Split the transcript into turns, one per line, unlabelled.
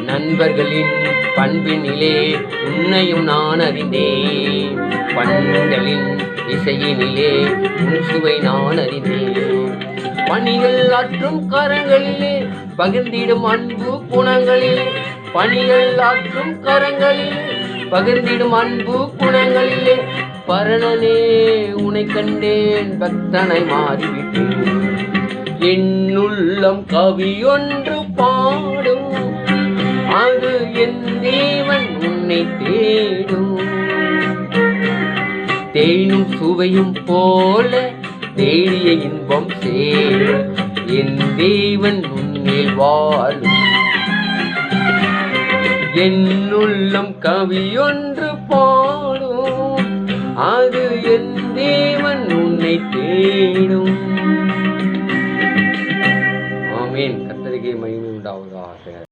நண்பர்களின் பண்பினிலே உன்னையும் நான் அறிந்தேன். பண்களின் இசையினிலே உன் சுவை நான் அறிந்தேன். பணிகள் ஆற்றும் கரங்களிலே பகிர்ந்திடும் அன்பு குணங்களிலே, பணிகள் ஆற்றும் கரங்களிலே பகிர்ந்திடும் அன்பு குணங்களிலே, பரணனே உனை கண்டேன் பக்தனை மாறிவிட்டேன். என்னுள்ளம் கவியொன்று பாடும், அது என் தேவன் உன்னை தேடும். தேனும் சுவையும் போல தேடிய இன்பம் சேரும், என் தேவன் உன்னில் வாழும். என்னுள்ளம் கவியொன்று பாடும், அது என் தேவன் உன்னை தேடும்.